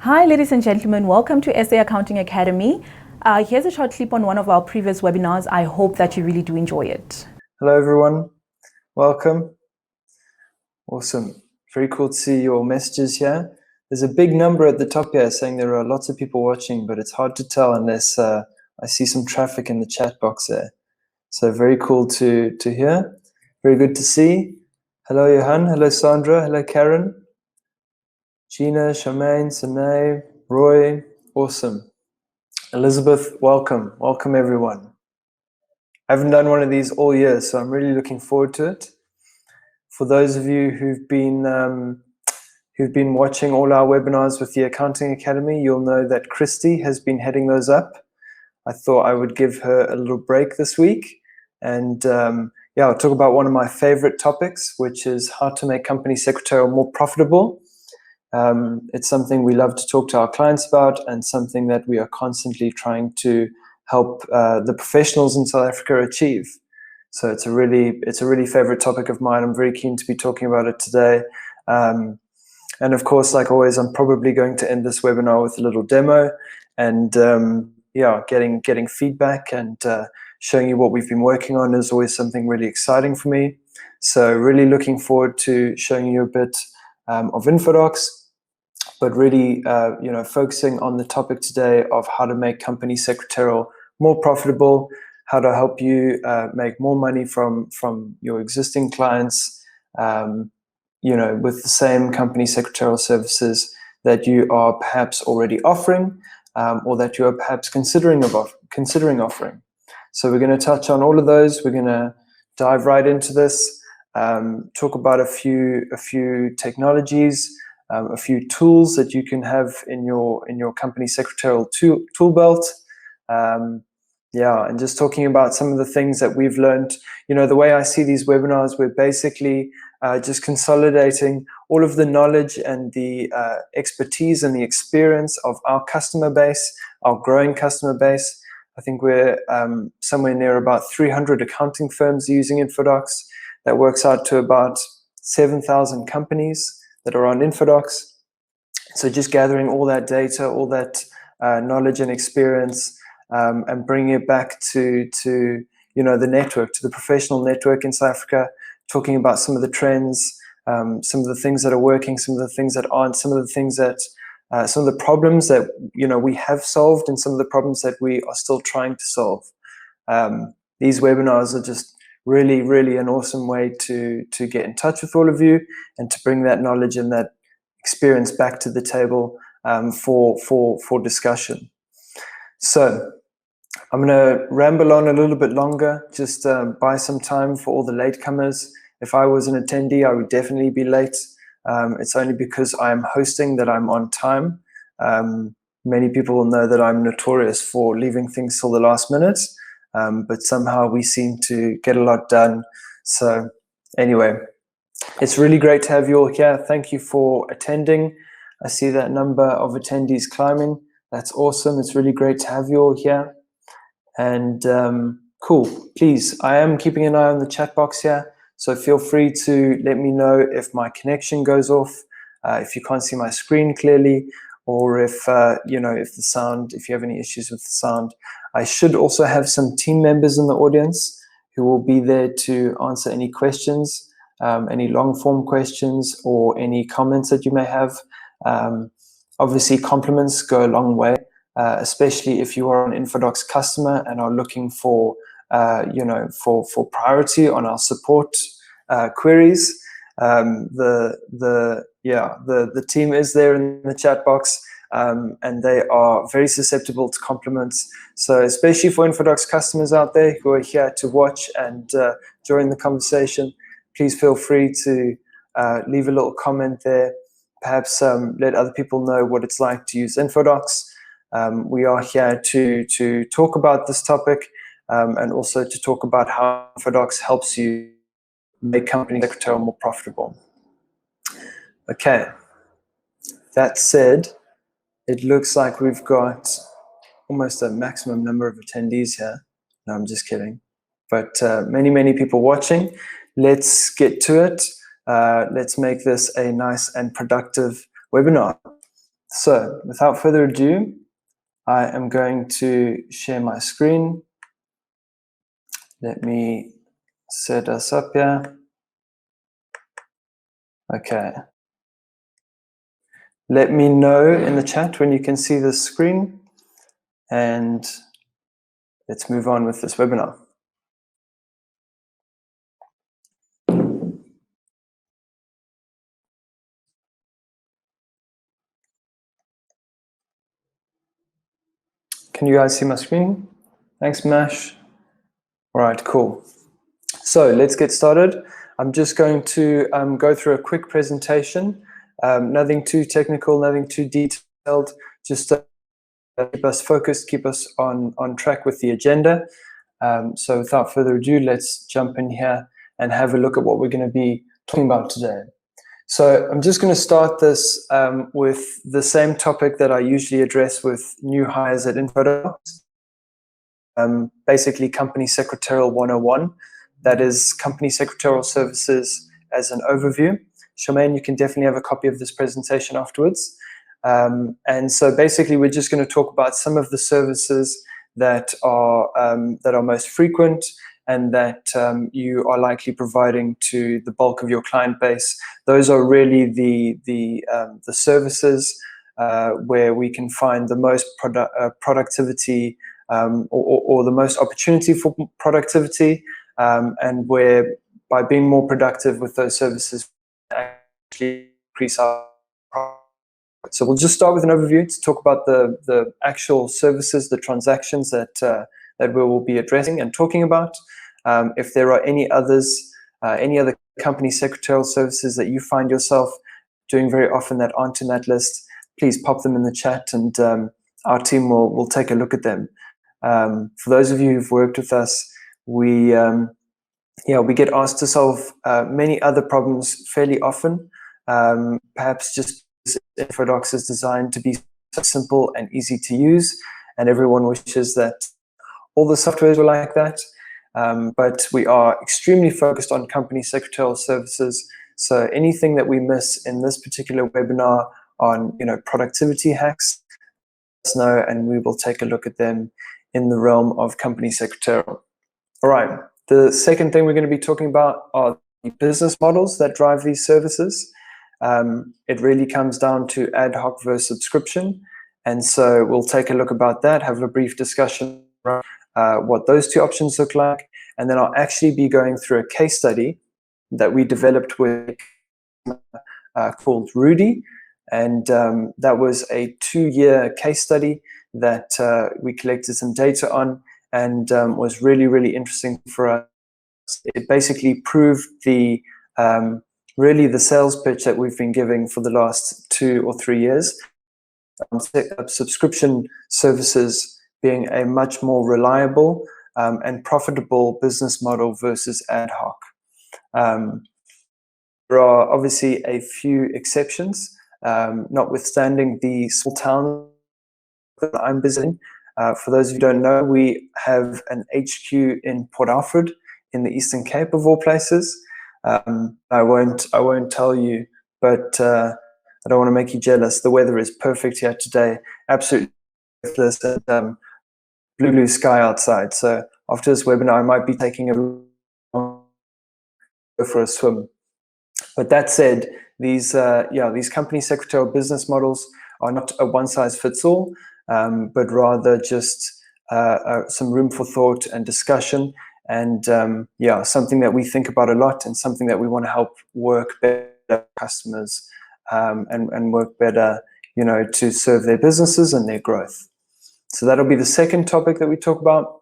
Hi, ladies and gentlemen. Welcome to SA Accounting Academy. Here's a short clip on one of our previous webinars. I hope that you really do enjoy it. Hello, everyone. Welcome. Awesome. Very cool to see your messages here. There's a big number at the top here saying there are lots of people watching, but it's hard to tell unless I see some traffic in the chat box there. So very cool to hear. Very good to see. Hello, Johan. Hello, Sandra. Hello, Karen. Gina, Charmaine, Sanae, Roy. Awesome. Elizabeth, welcome. Welcome, everyone. I haven't done one of these all year, so I'm really looking forward to it. For those of you who've been watching all our webinars with the Accounting Academy, you'll know that Christy has been heading those up. I thought I would give her a little break this week, and I'll talk about one of my favorite topics, which is how to make company secretarial more profitable. It's something we love to talk to our clients about, and something that we are constantly trying to help the professionals in South Africa achieve. So it's a really favorite topic of mine. I'm very keen to be talking about it today. And of course, like always, I'm probably going to end this webinar with a little demo and getting feedback and showing you what we've been working on is always something really exciting for me. So really looking forward to showing you a bit of InfoDocs, but really focusing on the topic today of how to make company secretarial more profitable, how to help you make more money from your existing clients, with the same company secretarial services that you are perhaps already offering, or that you are perhaps considering offering. So we're going to touch on all of those. We're going to dive right into this, talk about a few technologies, a few tools that you can have in your company secretarial tool belt. And just talking about some of the things that we've learned. The way I see these webinars, we're basically just consolidating all of the knowledge and the expertise and the experience of our customer base, our growing customer base. I think we're somewhere near about 300 accounting firms using InfoDocs. That works out to about 7,000 companies that are on InfoDocs. So just gathering all that data, all that knowledge and experience, and bringing it back to the network, to the professional network in South Africa, talking about some of the trends, some of the things that are working, some of the things that aren't, some of the problems that we have solved, and some of the problems that we are still trying to solve. These webinars are just really, really an awesome way to get in touch with all of you and to bring that knowledge and that experience back to the table for discussion. So I'm going to ramble on a little bit longer, just buy some time for all the latecomers. If I was an attendee, I would definitely be late. It's only because I'm hosting that I'm on time. Many people will know that I'm notorious for leaving things till the last minute, but somehow we seem to get a lot done. So anyway, it's really great to have you all here. Thank you for attending. I see that number of attendees climbing. That's awesome. It's really great to have you all here. And cool. Please, I am keeping an eye on the chat box here, so feel free to let me know if my connection goes off, if you can't see my screen clearly, or if if the sound, if you have any issues with the sound. I should also have some team members in the audience who will be there to answer any questions, any long form questions, or any comments that you may have. Obviously, compliments go a long way. Especially if you are an InfoDocs customer and are looking for priority on our support queries. The team is there in the chat box, and they are very susceptible to compliments. So especially for InfoDocs customers out there who are here to watch and join the conversation, please feel free to leave a little comment there. Perhaps let other people know what it's like to use InfoDocs. We are here to talk about this topic, and also to talk about how InfoDocs helps you make company secretarial more profitable. Okay, that said, it looks like we've got almost a maximum number of attendees here. No, I'm just kidding. But many people watching. Let's get to it. Let's make this a nice and productive webinar. So without further ado, I am going to share my screen. Let me set us up here. Okay. Let me know in the chat when you can see the screen, and let's move on with this webinar. Can you guys see my screen? Thanks, Mash. All right, cool. So let's get started. I'm just going to go through a quick presentation. Nothing too technical, nothing too detailed, just to keep us focused, keep us on track with the agenda. So without further ado, let's jump in here and have a look at what we're going to be talking about today. So I'm just going to start this with the same topic that I usually address with new hires at InfoDocs. Basically, Company Secretarial 101. That is Company Secretarial Services as an overview. Charmaine, you can definitely have a copy of this presentation afterwards. And so basically, we're just going to talk about some of the services that are most frequent and that you are likely providing to the bulk of your client base. Those are really the services where we can find the most productivity or the most opportunity for productivity, and where by being more productive with those services, actually increase our profit. So we'll just start with an overview to talk about the actual services, the transactions that we will be addressing and talking about. If there are any other company secretarial services that you find yourself doing very often that aren't in that list, please pop them in the chat, and our team will take a look at them. For those of you who've worked with us, we get asked to solve many other problems fairly often. Perhaps just InfoDocs is designed to be so simple and easy to use, and everyone wishes that all the softwares were like that. But we are extremely focused on company secretarial services. So anything that we miss in this particular webinar on productivity hacks, let us know, and we will take a look at them in the realm of company secretarial. All right. The second thing we're going to be talking about are the business models that drive these services. It really comes down to ad hoc versus subscription. And so we'll take a look about that, have a brief discussion around what those two options look like. And then I'll actually be going through a case study that we developed with called Rudy. And that was a 2-year case study that we collected some data on, and was really, really interesting for us. It basically proved really the sales pitch that we've been giving for the last 2 or 3 years. Subscription services being a much more reliable and profitable business model versus ad hoc. There are obviously a few exceptions, notwithstanding the small town that I'm visiting. For those of you who don't know, we have an HQ in Port Alfred in the Eastern Cape, of all places. I won't tell you, but I don't want to make you jealous. The weather is perfect here today, absolutely breathless, and blue sky outside. So after this webinar, I might be taking go for a swim. But that said, these company secretarial business models are not a one-size-fits-all, but rather just some room for thought and discussion, and something that we think about a lot, and something that we want to help work better for customers, and work better, to serve their businesses and their growth. So that'll be the second topic that we talk about.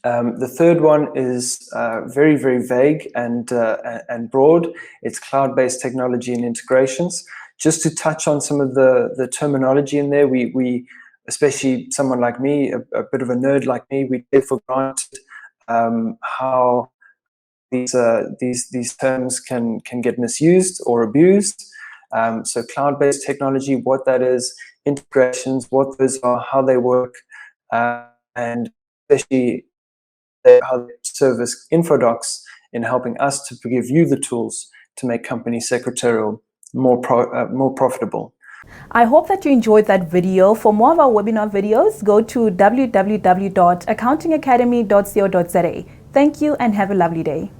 The third one is very, very vague and broad. It's cloud-based technology and integrations. Just to touch on some of the terminology in there, we especially someone like me, a bit of a nerd like me, we take for granted how these terms can get misused or abused. So cloud-based technology, what that is, integrations, what those are, how they work, and especially how they service InfoDocs in helping us to give you the tools to make company secretarial more profitable. I hope that you enjoyed that video. For more of our webinar videos, go to www.accountingacademy.co.za. Thank you and have a lovely day.